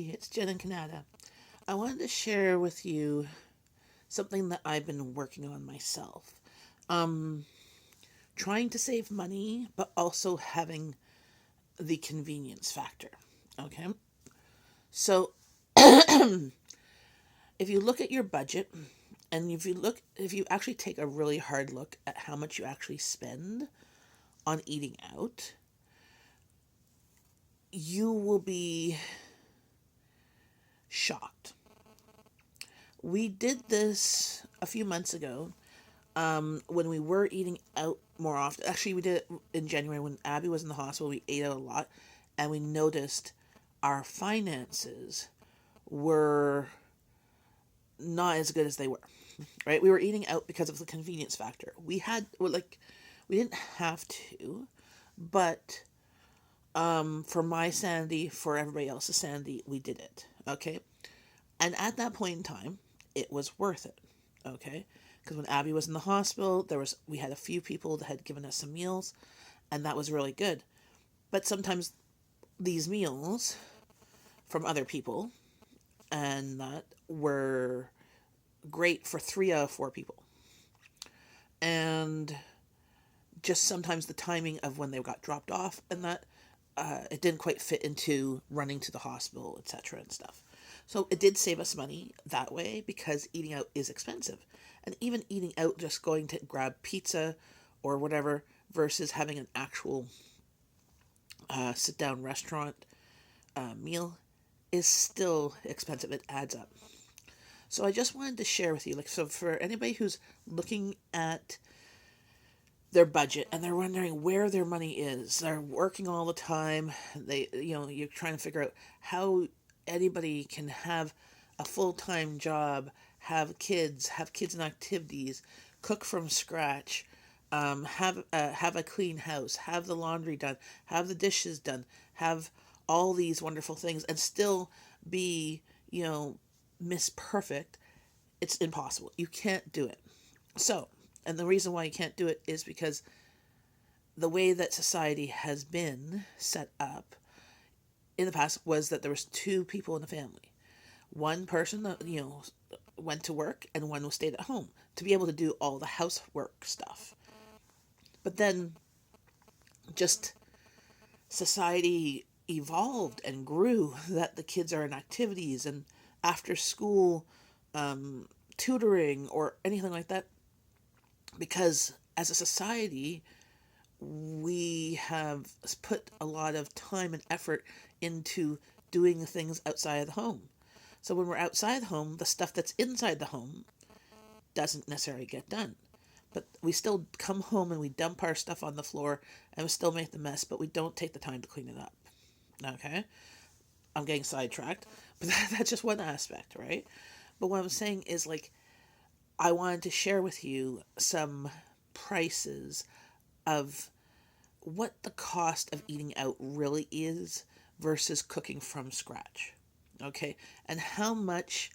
Hey, it's Jenn and Kanata. I wanted to share with you something that I've been working on myself. Um, Trying to save money, but also having the convenience factor. Okay? So, if you look at your budget, and if you actually take a really hard look at how much you actually spend on eating out, you will be shocked. We did this a few months ago when we were eating out more often. Actually, we did it in January when Abby was in the hospital. We ate out a lot, and we noticed our finances were not as good as they were. Right? We were eating out because of the convenience factor. We didn't have to, but for my sanity, for everybody else's sanity, we did it. Okay, and at that point in time, it was worth it. Okay, because when Abby was in the hospital, we had a few people that had given us some meals, and that was really good. But sometimes these meals from other people and that were great for 3 out of 4 people, and just sometimes the timing of when they got dropped off and that it didn't quite fit into running to the hospital, etc. and stuff. So it did save us money that way because eating out is expensive. And even eating out, just going to grab pizza or whatever versus having an actual sit down restaurant meal is still expensive. It adds up. So I just wanted to share with you, so for anybody who's looking at their budget and they're wondering where their money is, they're working all the time. You're trying to figure out how anybody can have a full-time job, have kids in activities, cook from scratch, have a clean house, have the laundry done, have the dishes done, have all these wonderful things, and still be, Miss Perfect. It's impossible. You can't do it. So, and the reason why you can't do it is because the way that society has been set up in the past was that there was 2 people in the family. One person that, went to work and one stayed at home to be able to do all the housework stuff. But then just society evolved and grew that the kids are in activities and after school tutoring or anything like that, because as a society we have put a lot of time and effort into doing things outside of the home. So when we're outside the home, the stuff that's inside the home doesn't necessarily get done. But we still come home and we dump our stuff on the floor and we still make the mess, but we don't take the time to clean it up. Okay? I'm getting sidetracked, but that's just one aspect, right? But what I'm saying is, I wanted to share with you some prices of what the cost of eating out really is versus cooking from scratch. Okay? And how much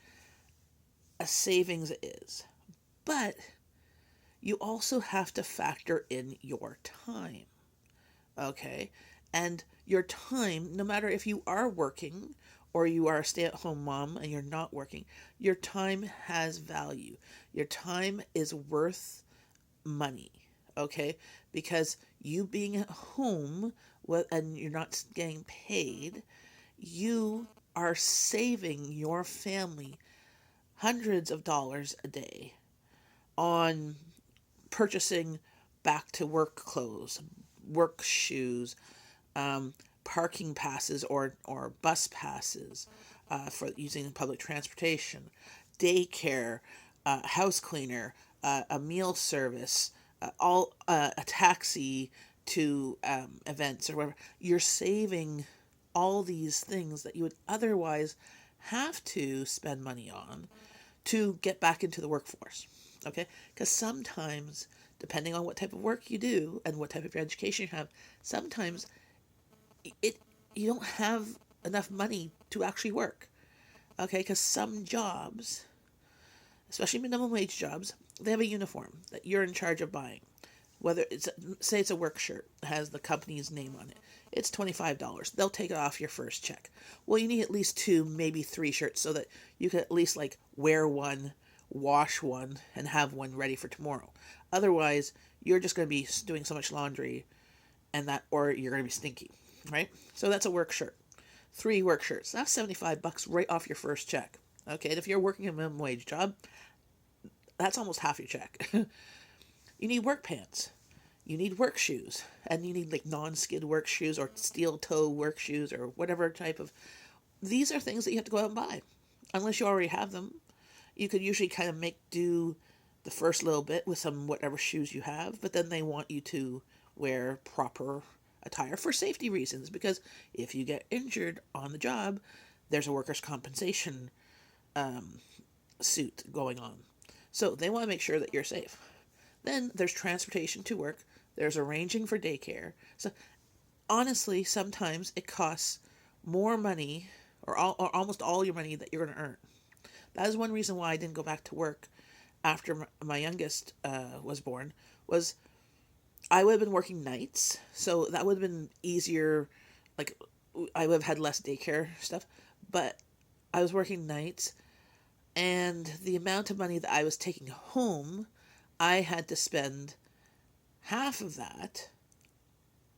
a savings it is. But you also have to factor in your time. Okay? And your time, no matter if you are working or you are a stay at home mom and you're not working, your time has value. Your time is worth money. Okay? Because you being at home and you're not getting paid, you are saving your family hundreds of dollars a day on purchasing back to work clothes, work shoes, parking passes or bus passes for using public transportation, daycare, house cleaner, a meal service, a taxi to events or whatever. You're saving all these things that you would otherwise have to spend money on to get back into the workforce. Okay? Because sometimes, depending on what type of work you do and what type of education you have, sometimes it you don't have enough money to actually work. Okay? Because some jobs, especially minimum wage jobs, they have a uniform that you're in charge of buying. Whether it's, say it's a work shirt, has the company's name on it, it's $25. They'll take it off your first check. Well, you need at least two, maybe three shirts so that you can at least like wear one, wash one, and have one ready for tomorrow. Otherwise, you're just going to be doing so much laundry and that, or you're going to be stinky, right? So that's a work shirt. Three work shirts. That's $75 right off your first check. Okay, and if you're working a minimum wage job, that's almost half your check. You need work pants. You need work shoes. And you need like non-skid work shoes or steel toe work shoes or whatever type of... These are things that you have to go out and buy. Unless you already have them. You could usually kind of make do the first little bit with some whatever shoes you have. But then they want you to wear proper attire for safety reasons. Because if you get injured on the job, there's a workers' compensation suit going on. So they want to make sure that you're safe. Then there's transportation to work. There's arranging for daycare. So honestly, sometimes it costs more money or almost all your money that you're going to earn. That is one reason why I didn't go back to work after my youngest was born, was I would have been working nights. So that would have been easier. Like I would have had less daycare stuff, but I was working nights, and the amount of money that I was taking home, I had to spend half of that,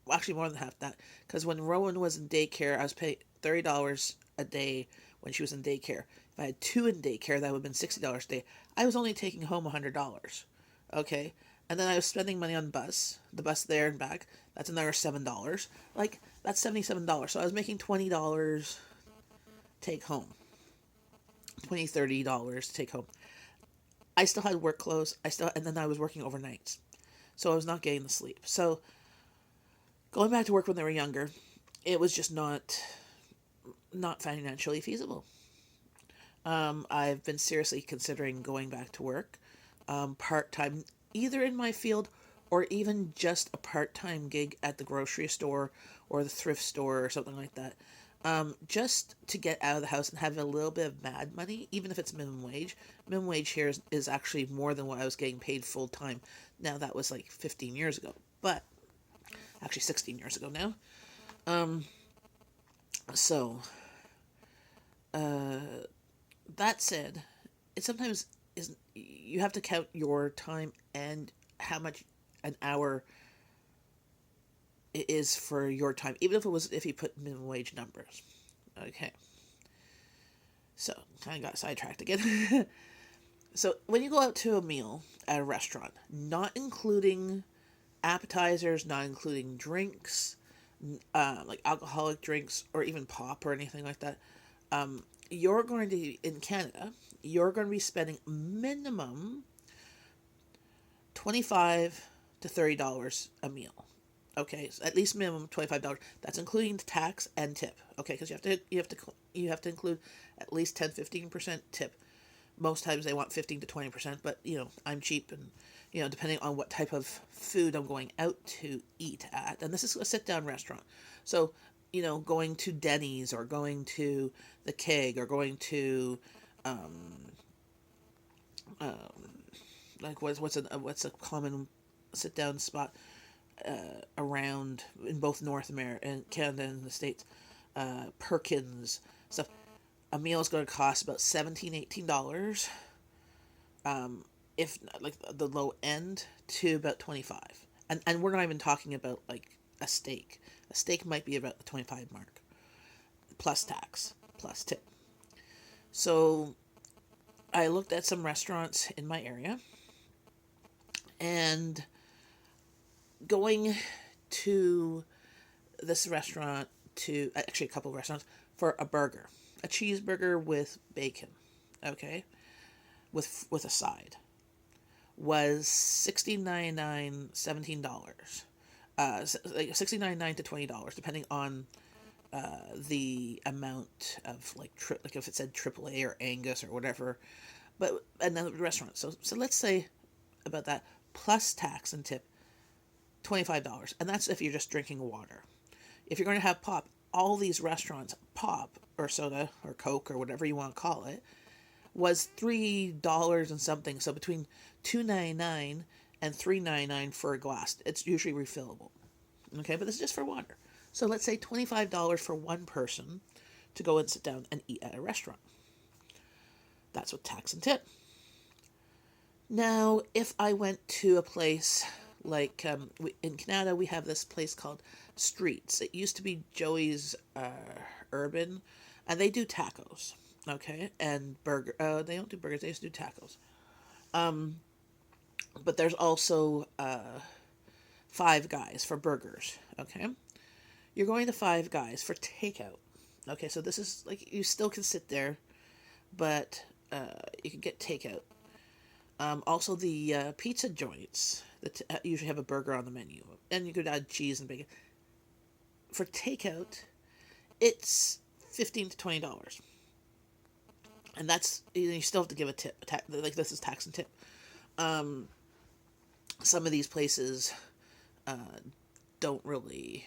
well, actually more than half that, because when Rowan was in daycare, I was paying $30 a day when she was in daycare. If I had two in daycare, that would have been $60 a day. I was only taking home $100, okay? And then I was spending money on the bus there and back. That's another $7. Like, that's $77. So I was making $20 take home. $30 take home. I still had work clothes. And then I was working overnights. So I was not getting the sleep. So going back to work when they were younger, it was just not financially feasible. I've been seriously considering going back to work, part-time, either in my field or even just a part-time gig at the grocery store or the thrift store or something like that. Just to get out of the house and have a little bit of mad money, even if it's minimum wage. Minimum wage here is actually more than what I was getting paid full time. Now that was like 15 years ago, but actually 16 years ago now. So, that said, it sometimes is, you have to count your time and how much an hour it is for your time, even if you put minimum wage numbers. Okay. So, kind of got sidetracked again. So, when you go out to a meal at a restaurant, not including appetizers, not including drinks, like alcoholic drinks or even pop or anything like that, you're going to, in Canada, you're going to be spending minimum $25 to $30 a meal. Okay, so at least minimum $25. That's including the tax and tip. Okay, because you have to include at least 10-15% tip. Most times they want 15 to 20%, but I'm cheap, and depending on what type of food I'm going out to eat at, and this is a sit-down restaurant, so going to Denny's or going to the Keg or going to like what's a common sit-down spot around in both North America and Canada and the States, Perkins stuff. A meal is going to cost about $17-18, if like the low end, to about 25. And we're not even talking about like a steak. A steak might be about the 25 mark, plus tax, plus tip. So I looked at some restaurants in my area, and going to this restaurant, to actually a couple of restaurants, for a burger, a cheeseburger with bacon, okay, with a side, was $16.99, $17, like $16.99 to $20, depending on the amount of like if it said AAA or Angus or whatever, but another restaurant. So let's say about that, plus tax and tip, $25, and that's if you're just drinking water. If you're going to have pop, all these restaurants, pop or soda or Coke or whatever you want to call it, was $3 and something. So between $2.99 and $3.99 for a glass. It's usually refillable. Okay, but this is just for water. So let's say $25 for one person to go and sit down and eat at a restaurant. That's with tax and tip. Now, if I went to a place like in Kanata, we have this place called Streets. It used to be Joey's Urban, and they do tacos, okay, and burger. They don't do burgers; they used to do tacos. But there's also Five Guys for burgers. Okay, you're going to Five Guys for takeout. Okay, so this is like you still can sit there, but you can get takeout. Also, the pizza joints that usually have a burger on the menu, and you could add cheese and bacon. For takeout, it's $15 to $20, and that's you still have to give a tip. Like this is tax and tip. Some of these places don't really.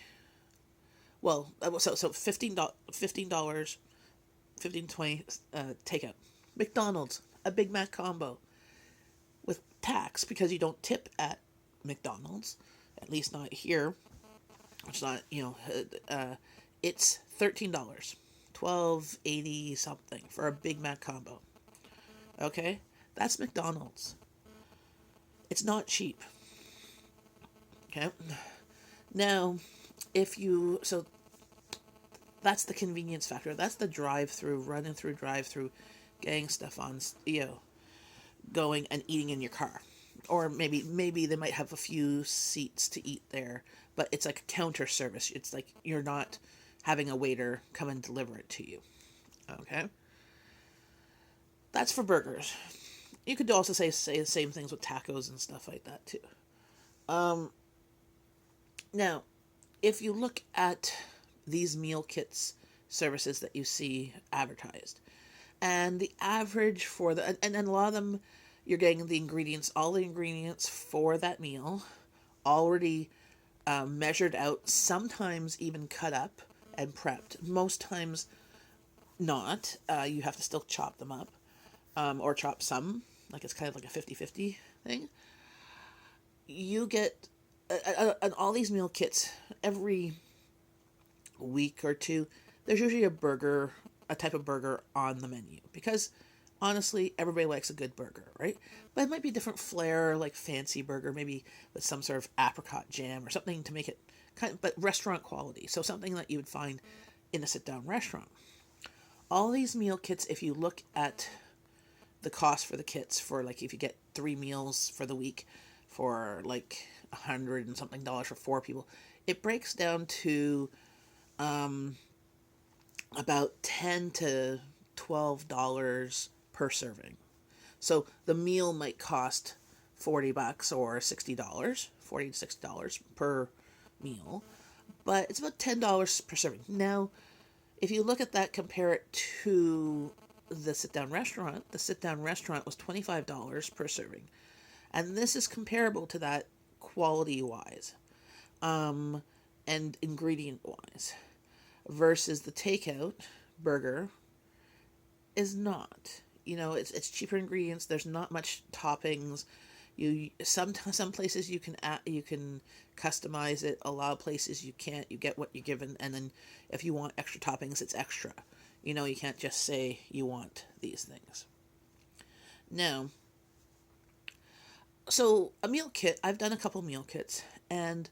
Well, so $15, 15 to 20 takeout. McDonald's, a Big Mac combo with tax because you don't tip at McDonald's, at least not here. It's not, it's $13, $12.80 something for a Big Mac combo. Okay, that's McDonald's. It's not cheap. Okay, now if you so that's the convenience factor. That's the drive-through, running through drive-through, getting stuff on, going and eating in your car. Or maybe they might have a few seats to eat there, but it's like a counter service. It's like you're not having a waiter come and deliver it to you. Okay? That's for burgers. You could also say the same things with tacos and stuff like that too. Now, if you look at these meal kits services that you see advertised, and the average for and a lot of them, you're getting the ingredients, all the ingredients for that meal already measured out, sometimes even cut up and prepped. Most times not. You have to still chop them up, or chop some, like it's kind of like a 50-50 thing. You get all these meal kits every week or two. There's usually a type of burger on the menu because honestly, everybody likes a good burger, right? But it might be a different flair, like fancy burger, maybe with some sort of apricot jam or something to make it but restaurant quality. So something that you would find in a sit-down restaurant. All these meal kits, if you look at the cost for the kits, for like if you get 3 meals for the week for like $100 and something for 4 people, it breaks down to about $10 to $12 per serving. So the meal might cost $40 or $60, $40 to $60 per meal, but it's about $10 per serving. Now, if you look at that, compare it to the sit-down restaurant. The sit-down restaurant was $25 per serving, and this is comparable to that quality-wise, and ingredient-wise, versus the takeout burger is not. It's cheaper ingredients. There's not much toppings. Some places you can customize it. A lot of places you can't. You get what you're given, and then if you want extra toppings, it's extra. You can't just say you want these things. Now, so a meal kit. I've done a couple meal kits, and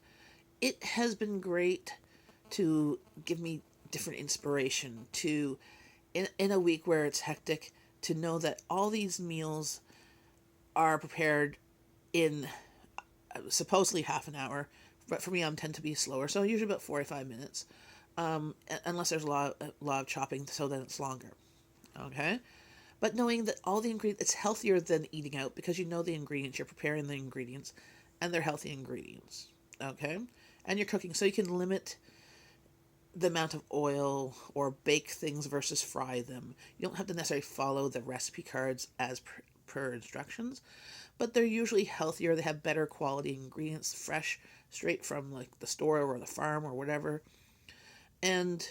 it has been great to give me different inspiration to in a week where it's hectic, to know that all these meals are prepared in supposedly half an hour, but for me I tend to be slower, so usually about 45 minutes, unless there's a lot of chopping, so then it's longer. Okay, but knowing that all the ingredients, it's healthier than eating out because you know the ingredients, you're preparing the ingredients, and they're healthy ingredients. Okay, and you're cooking, so you can limit the amount of oil or bake things versus fry them. You don't have to necessarily follow the recipe cards as per instructions, but they're usually healthier. They have better quality ingredients, fresh, straight from like the store or the farm or whatever, and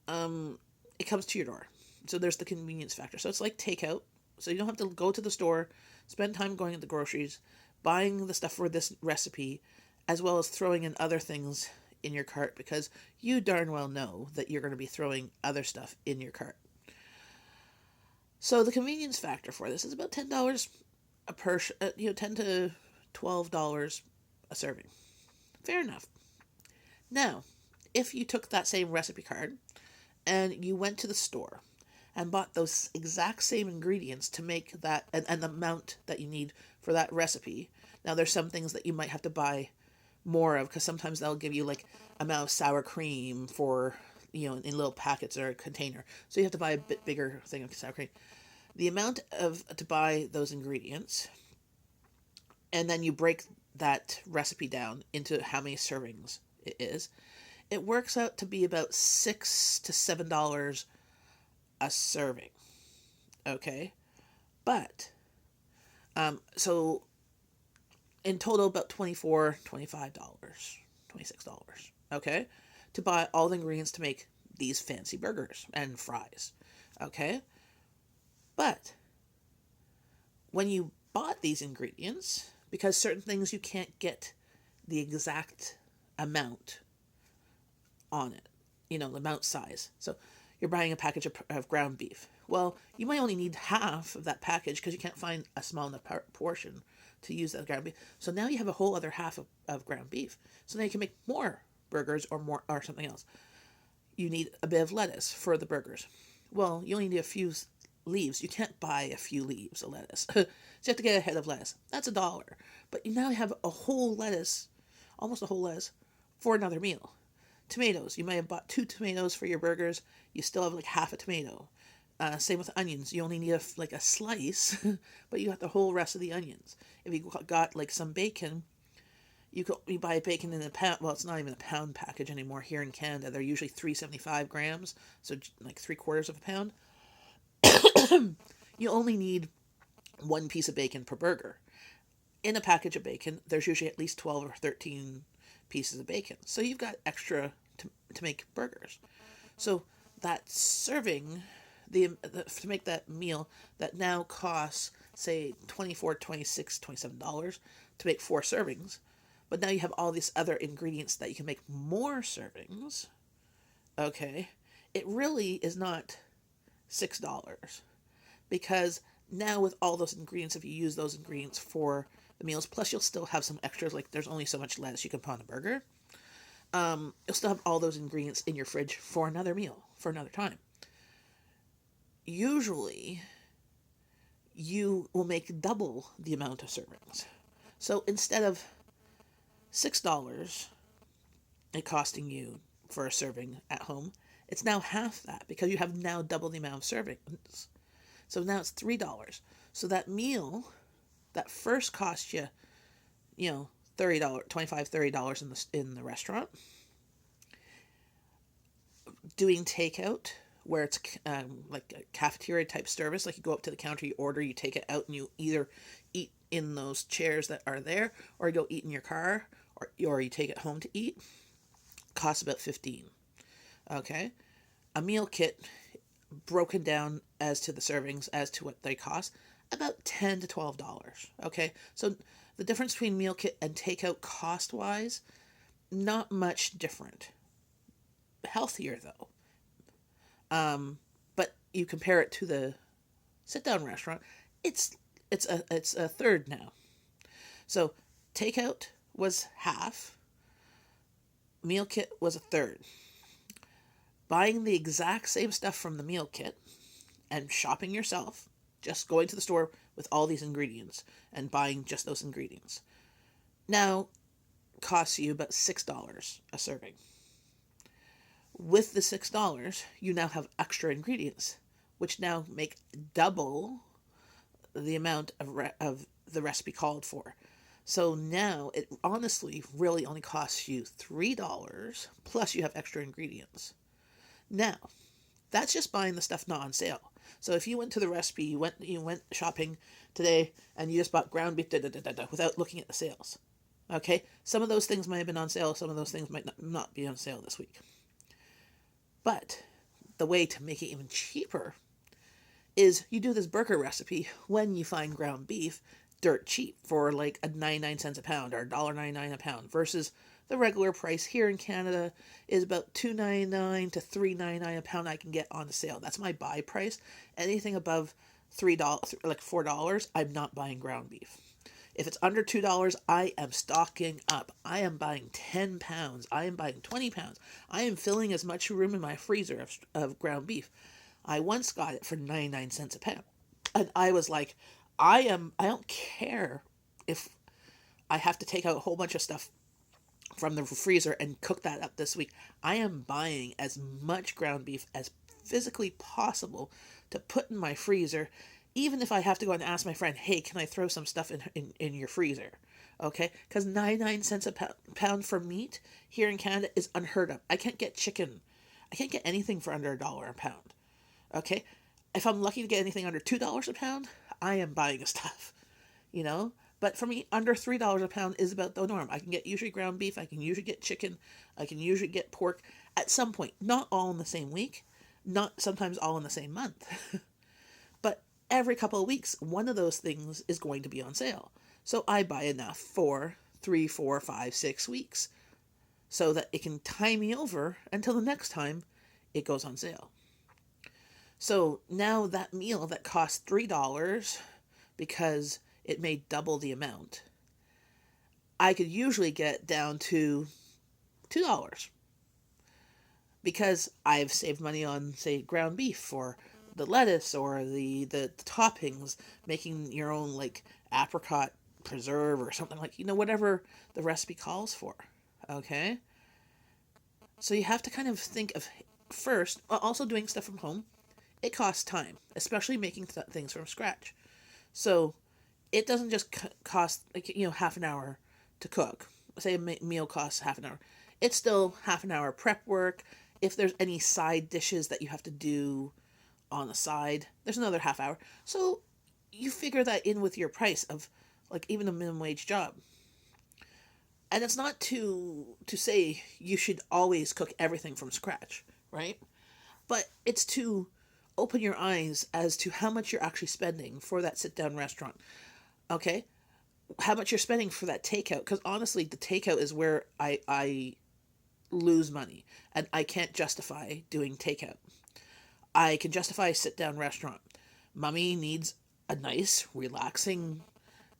it comes to your door. So there's the convenience factor. So it's like takeout. So you don't have to go to the store, spend time going to the groceries, buying the stuff for this recipe, as well as throwing in other things in your cart, because you darn well know that you're going to be throwing other stuff in your cart. So the convenience factor for this is about $10 a $10 to $12 a serving. Fair enough. Now, if you took that same recipe card and you went to the store and bought those exact same ingredients to make that, and the amount that you need for that recipe. Now, there's some things that you might have to buy more of, because sometimes they'll give you like amount of sour cream for, in little packets or a container. So you have to buy a bit bigger thing of sour cream. The amount to buy those ingredients, and then you break that recipe down into how many servings it is, it works out to be about $6 to $7 a serving. Okay? But, so in total, about $24, $25, $26. Okay? To buy all the ingredients to make these fancy burgers and fries. Okay? But when you bought these ingredients, because certain things you can't get the exact amount on it, the amount size. So you're buying a package of ground beef. Well, you might only need half of that package because you can't find a small enough portion to use that ground beef. So now you have a whole other half of ground beef. So now you can make more burgers or something else. You need a bit of lettuce for the burgers. Well, you only need a few leaves. You can't buy a few leaves of lettuce. So you have to get a head of lettuce. That's $1. But you now have a whole lettuce, almost a whole lettuce, for another meal. Tomatoes. You might have bought 2 tomatoes for your burgers. You still have like half a tomato. Same with onions. You only need a slice, but you got the whole rest of the onions. If you got like some bacon, you buy bacon in a pound. Well, it's not even a pound package anymore here in Canada. They're usually 375 grams, so like 3/4 of a pound. You only need 1 piece of bacon per burger. In a package of bacon, there's usually at least 12 or 13 pieces of bacon. So you've got extra to make burgers. So that serving, to make that meal that now costs, say, $24, $26, $27 to make 4 servings, but now you have all these other ingredients that you can make more servings, okay, it really is not $6. Because now with all those ingredients, if you use those ingredients for the meals, plus you'll still have some extras, like there's only so much lettuce you can put on a burger. You'll still have all those ingredients in your fridge for another meal, for another time. Usually, you will make double the amount of servings. So instead of $6 it costing you for a serving at home, it's now half that, because you have now double the amount of servings. So now it's $3. So that meal that first cost you, $30, $25, $30 in the restaurant, doing takeout, where it's like a cafeteria type service, like you go up to the counter, you order, you take it out, and you either eat in those chairs that are there, or you go eat in your car, or you take it home to eat, costs about $15. Okay? A meal kit, broken down as to the servings, as to what they cost, about $10 to $12. Okay? So the difference between meal kit and takeout cost-wise, not much different. Healthier, though. But you compare it to the sit-down restaurant, it's a third now. So takeout was half, meal kit was a third. Buying the exact same stuff from the meal kit and shopping yourself, just going to the store with all these ingredients and buying just those ingredients, now costs you about $6 a serving. With the $6, you now have extra ingredients, which now make double the amount of the recipe called for. So now it honestly really only costs you $3, plus you have extra ingredients. Now, that's just buying the stuff not on sale. So if you went to the recipe, you went shopping today, and you just bought ground beef without looking at the sales. Okay? Some of those things might have been on sale, some of those things might not be on sale this week. But the way to make it even cheaper is you do this burger recipe when you find ground beef, dirt cheap for like a 99 cents a pound or $1.99 a pound versus the regular price here in Canada is about $2.99 to $3.99 a pound I can get on sale. That's my buy price. Anything above $3, like $4, I'm not buying ground beef. If it's under $2, I am stocking up. I am buying 10 pounds. I am buying 20 pounds. I am filling as much room in my freezer of ground beef. I once got it for 99 cents a pound. And I was like, I don't care if I have to take out a whole bunch of stuff from the freezer and cook that up this week. I am buying as much ground beef as physically possible to put in my freezer, even if I have to go and ask my friend, hey, can I throw some stuff in your freezer? Okay? Because 99 cents a pound for meat here in Canada is unheard of. I can't get chicken. I can't get anything for under $1 a pound. Okay? If I'm lucky to get anything under $2 a pound, I am buying stuff. You know? But for me, under $3 a pound is about the norm. I can get usually ground beef. I can usually get chicken. I can usually get pork at some point. Not all in the same week. Not sometimes all in the same month. But every couple of weeks, one of those things is going to be on sale. So I buy enough for 3, 4, 5, 6 weeks so that it can tie me over until the next time it goes on sale. So now that meal that cost $3 because it made double the amount, I could usually get down to $2 because I've saved money on, say, ground beef or the lettuce or the toppings, making your own like apricot preserve or something like, whatever the recipe calls for. Okay? So you have to kind of think of first, also doing stuff from home. It costs time, especially making things from scratch. So it doesn't just cost half an hour to cook. Say a meal costs half an hour. It's still half an hour prep work. If there's any side dishes that you have to do on the side, there's another half hour. So you figure that in with your price of like even a minimum wage job. And it's not to say you should always cook everything from scratch, right? But it's to open your eyes as to how much you're actually spending for that sit-down restaurant. Okay? How much you're spending for that takeout. Because honestly, the takeout is where I lose money. And I can't justify doing takeout. I can justify a sit-down restaurant. Mommy needs a nice, relaxing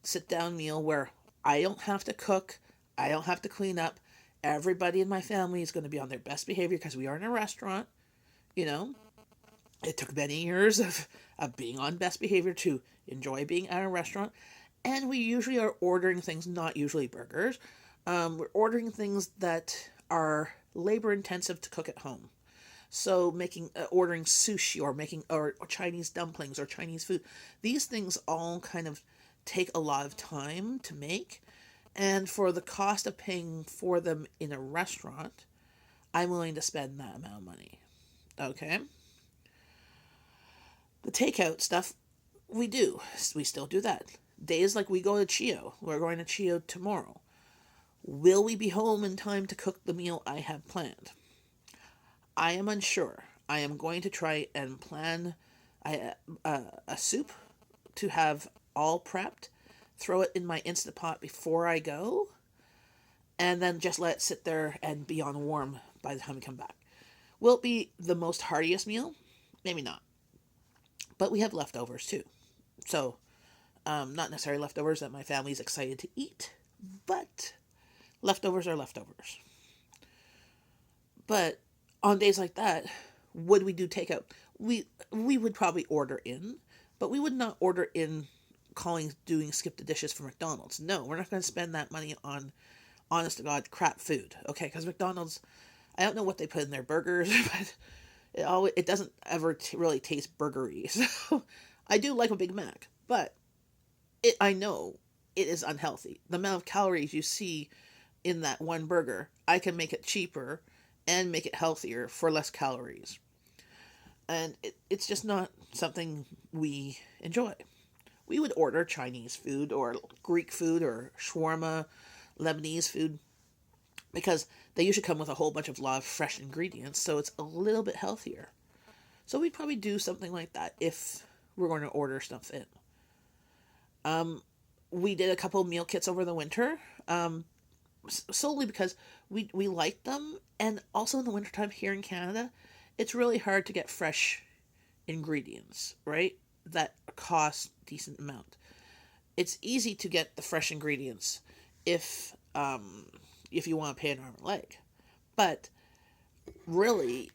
sit-down meal where I don't have to cook. I don't have to clean up. Everybody in my family is going to be on their best behavior because we are in a restaurant. It took many years of being on best behavior to enjoy being at a restaurant. And we usually are ordering things, not usually burgers. We're ordering things that are labor intensive to cook at home. So ordering sushi or Chinese dumplings or Chinese food. These things all kind of take a lot of time to make. And for the cost of paying for them in a restaurant, I'm willing to spend that amount of money. Okay? The takeout stuff, we still do that. Days like we go to Chio. We're going to Chio tomorrow. Will we be home in time to cook the meal I have planned? I am unsure. I am going to try and plan a soup to have all prepped, throw it in my Instapot before I go, and then just let it sit there and be on warm by the time we come back. Will it be the most heartiest meal? Maybe not. But we have leftovers too. So, not necessarily leftovers that my family's excited to eat, but leftovers are leftovers. But on days like that, would we do takeout? We would probably order in, but we would not order in doing skip the dishes for McDonald's. No, we're not going to spend that money on, honest to God, crap food. Okay, because McDonald's, I don't know what they put in their burgers, but it doesn't ever really taste burgery. So I do like a Big Mac, but I know it is unhealthy. The amount of calories you see in that one burger, I can make it cheaper and make it healthier for less calories. And it's just not something we enjoy. We would order Chinese food or Greek food or shawarma, Lebanese food, because they usually come with a whole bunch of lot of fresh ingredients, so it's a little bit healthier. So we'd probably do something like that if we're going to order stuff in. we did a couple meal kits over the winter, solely because we liked them. And also in the wintertime here in Canada, it's really hard to get fresh ingredients, right? That cost decent amount. It's easy to get the fresh ingredients if you want to pay an arm and leg. But really,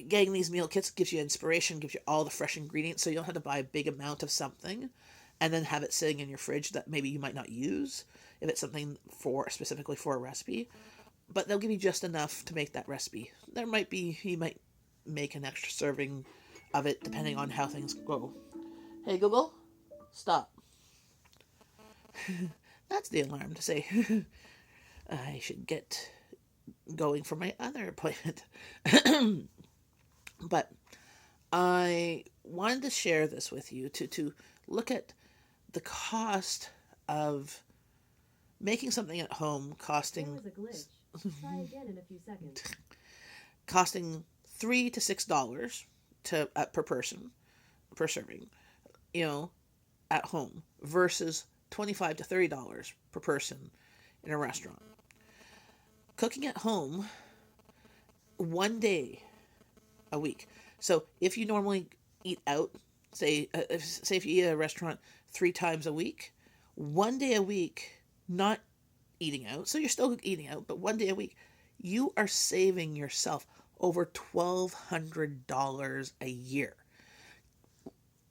getting these meal kits gives you inspiration, gives you all the fresh ingredients, so you don't have to buy a big amount of something and then have it sitting in your fridge that maybe you might not use if it's something for specifically for a recipe. But they'll give you just enough to make that recipe. There might be you might make an extra serving of it depending on how things go. Hey Google, stop. That's the alarm to say I should get going for my other appointment. But I wanted to share this with you to look at the cost of making something at home costing. There was a glitch. Try again in a few seconds. Costing $3 to $6 per person per serving, at home versus $25 to $30 per person in a restaurant. Cooking at home one day a week. So if you normally eat out, say if you eat at a restaurant 3 times a week, one day a week, not eating out, so you're still eating out, but one day a week, you are saving yourself over $1,200 a year.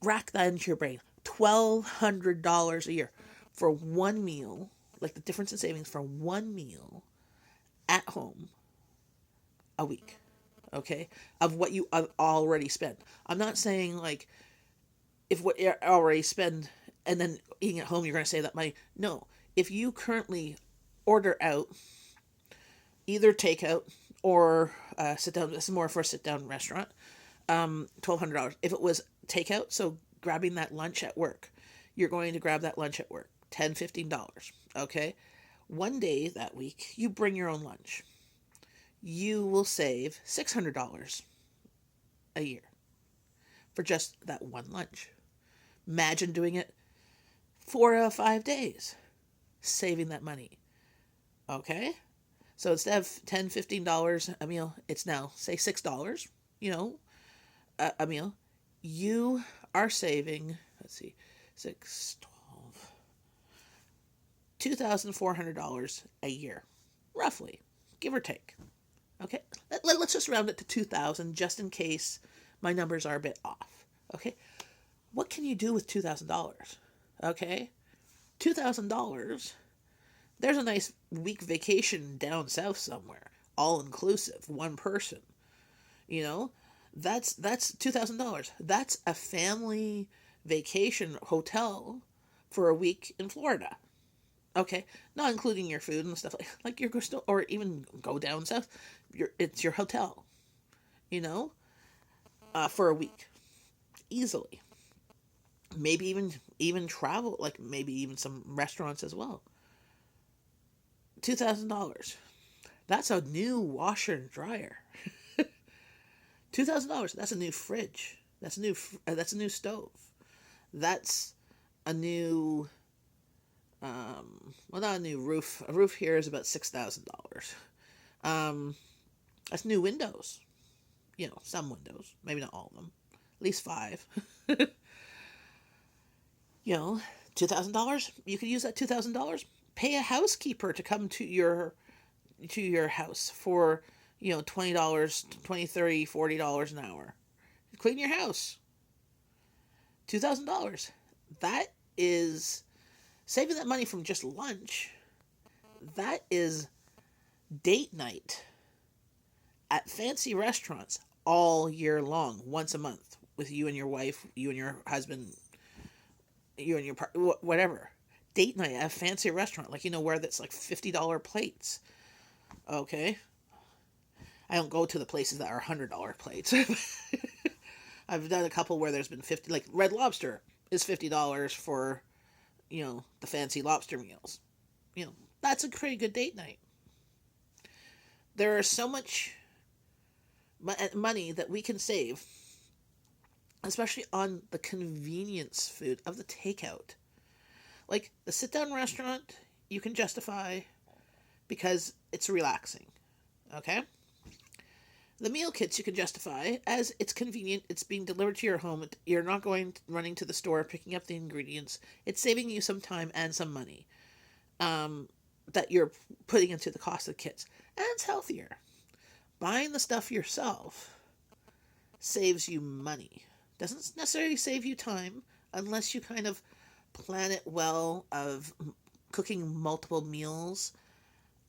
Rack that into your brain. $1,200 a year for one meal, like the difference in savings for one meal at home a week. Okay, of what you already spent. I'm not saying like if what you already spend and then eating at home you're going to save that money. No, if you currently order out, either takeout or sit down. This is more for a sit down restaurant. $1,200. If it was takeout, so grabbing that lunch at work, you're going to grab that lunch at work. $10-15. Okay, one day that week you bring your own lunch. You will save $600 a year for just that one lunch. Imagine doing it 4 or 5 days, saving that money. Okay? So instead of $10-15 a meal, it's now, say, $6, a meal. You are saving, let's see, 6, 12, $2,400 a year, roughly, give or take. Okay, let's just round it to 2,000 just in case my numbers are a bit off. Okay, what can you do with $2,000? Okay, $2,000. There's a nice week vacation down south somewhere, all inclusive, one person. That's $2,000. That's a family vacation hotel for a week in Florida. Okay, not including your food and stuff like you're still, or even go down south. It's your hotel, for a week, easily. Maybe even travel, like maybe even some restaurants as well. $2,000. That's a new washer and dryer. $2,000. That's a new fridge. That's a new stove. That's a new well, not a new roof. A roof here is about $6,000. That's new windows. Some windows, maybe not all of them, at least 5. $2,000. You could use that $2,000. Pay a housekeeper to come to your house for $20, $20, $30, $40 an hour. Clean your house. $2,000. That is saving that money from just lunch. That is date night at fancy restaurants all year long, once a month, with you and your wife, you and your husband, you and your whatever. Date night at a fancy restaurant, like where that's like $50 plates. Okay, I don't go to the places that are $100 plates. I've done a couple where there's been 50, like Red Lobster is $50 for, the fancy lobster meals. That's a pretty good date night. There is so much money that we can save, especially on the convenience food of the takeout. Like the sit down restaurant, you can justify because it's relaxing. Okay? The meal kits you can justify as it's convenient, it's being delivered to your home, you're not going running to the store picking up the ingredients. It's saving you some time and some money that you're putting into the cost of the kits. And it's healthier. Buying the stuff yourself saves you money. Doesn't necessarily save you time unless you kind of plan it well of cooking multiple meals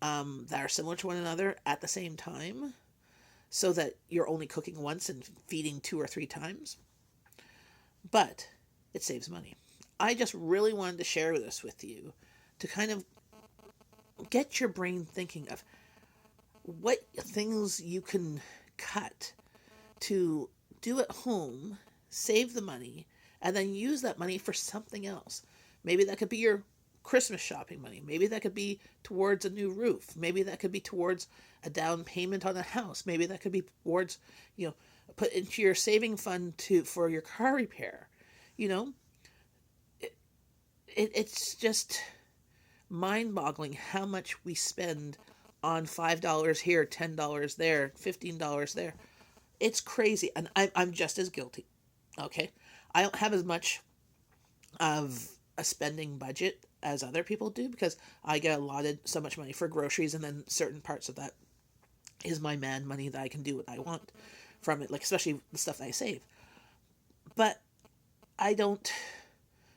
that are similar to one another at the same time so that you're only cooking once and feeding 2 or 3 times. But it saves money. I just really wanted to share this with you to kind of get your brain thinking of what things you can cut to do at home, save the money, and then use that money for something else. Maybe that could be your Christmas shopping money. Maybe that could be towards a new roof. Maybe that could be towards a down payment on a house. Maybe that could be towards, put into your saving fund for your car repair. You know, it's just mind-boggling how much we spend on $5 here, $10 there, $15 there. It's crazy, and I'm just as guilty. Okay, I don't have as much of a spending budget as other people do because I get allotted so much money for groceries, and then certain parts of that is my man money that I can do what I want from it, like especially the stuff that I save. But I don't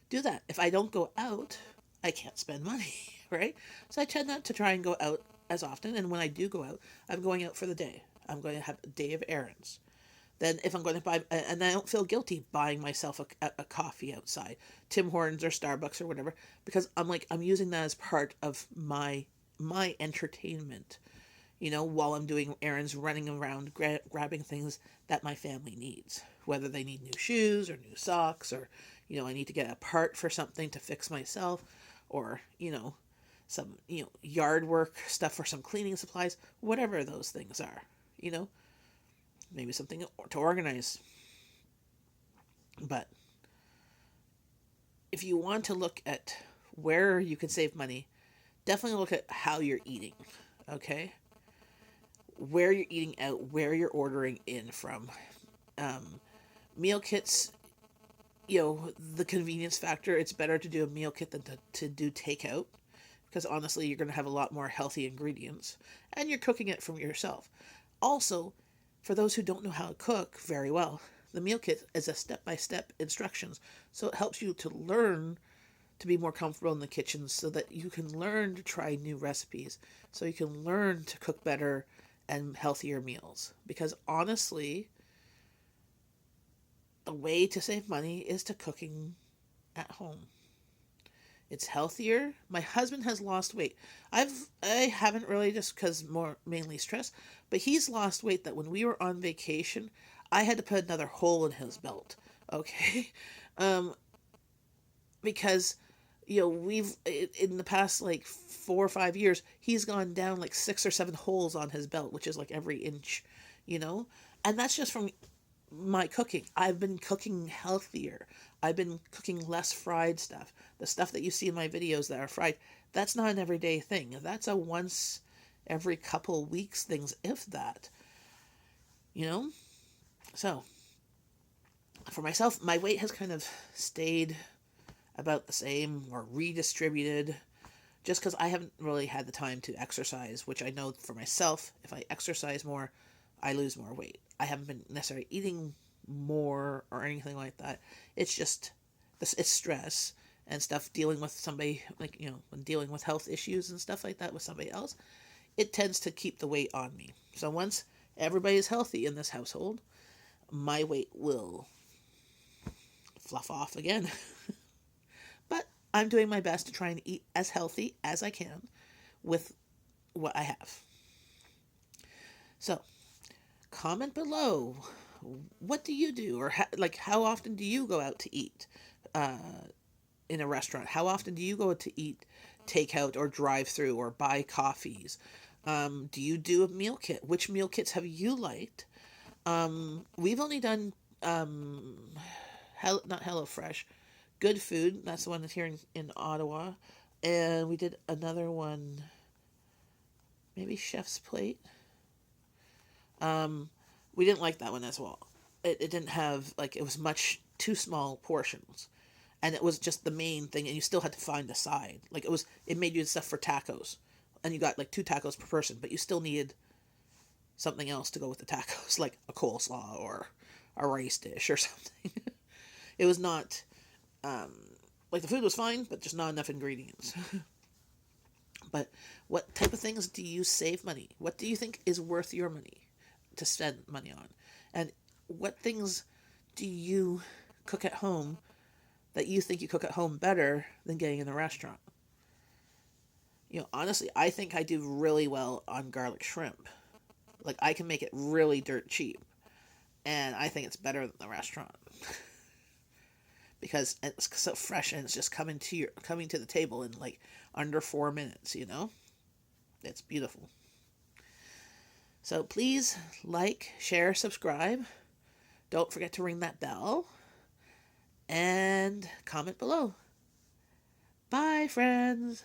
do that. If I don't go out, I can't spend money, right? So I tend not to try and go out as often, and when I do go out, I'm going out for the day. I'm going to have a day of errands. Then if I'm going to buy, and I don't feel guilty buying myself a coffee outside, Tim Hortons or Starbucks or whatever, because I'm using that as part of my entertainment, while I'm doing errands, running around, grabbing things that my family needs, whether they need new shoes or new socks, or, I need to get a part for something to fix myself, or, some, yard work stuff for some cleaning supplies, whatever those things are, maybe something to organize. But if you want to look at where you can save money, definitely look at how you're eating, okay? Where you're eating out, where you're ordering in from. Meal kits, the convenience factor, it's better to do a meal kit than to do takeout, because honestly, you're going to have a lot more healthy ingredients, and you're cooking it from yourself. Also, for those who don't know how to cook very well, the meal kit is a step-by-step instructions, so it helps you to learn to be more comfortable in the kitchen so that you can learn to try new recipes, so you can learn to cook better and healthier meals. Because honestly, the way to save money is to cooking at home. It's healthier. My husband has lost weight. I haven't really, just because more mainly stress, but he's lost weight that when we were on vacation, I had to put another hole in his belt. Okay, because we've in the past like 4 or 5 years, he's gone down like 6 or 7 holes on his belt, which is like every inch, and that's just from my cooking. I've been cooking healthier. I've been cooking less fried stuff. The stuff that you see in my videos that are fried, that's not an everyday thing. That's a once every couple weeks things, if that. So, for myself, my weight has kind of stayed about the same or redistributed just because I haven't really had the time to exercise, which I know for myself, if I exercise more, I lose more weight. I haven't been necessarily eating more or anything like that. It's just, it's stress and stuff, dealing with somebody, like, when dealing with health issues and stuff like that with somebody else, it tends to keep the weight on me. So once everybody is healthy in this household, my weight will fluff off again. But I'm doing my best to try and eat as healthy as I can with what I have. So, comment below. What do you do? Or how often do you go out to eat in a restaurant? How often do you go to eat takeout or drive through or buy coffees? Do you do a meal kit? Which meal kits have you liked? We've only done not HelloFresh, Good Food. That's the one that's here in Ottawa. And we did another one, maybe Chef's Plate. We didn't like that one as well. It didn't have, like, it was much too small portions. And it was just the main thing, and you still had to find the side. Like, it made you stuff for tacos. And you got, like, 2 tacos per person, but you still needed something else to go with the tacos, like a coleslaw or a rice dish or something. It was not, like, the food was fine, but just not enough ingredients. But what type of things do you save money? What do you think is worth your money to spend money on? And what things do you cook at home that you think you cook at home better than getting in a restaurant? Honestly, I think I do really well on garlic shrimp. Like, I can make it really dirt cheap. And I think it's better than the restaurant. Because it's so fresh and it's just coming to the table in like under 4 minutes, It's beautiful. So please like, share, subscribe. Don't forget to ring that bell. And comment below. Bye, friends.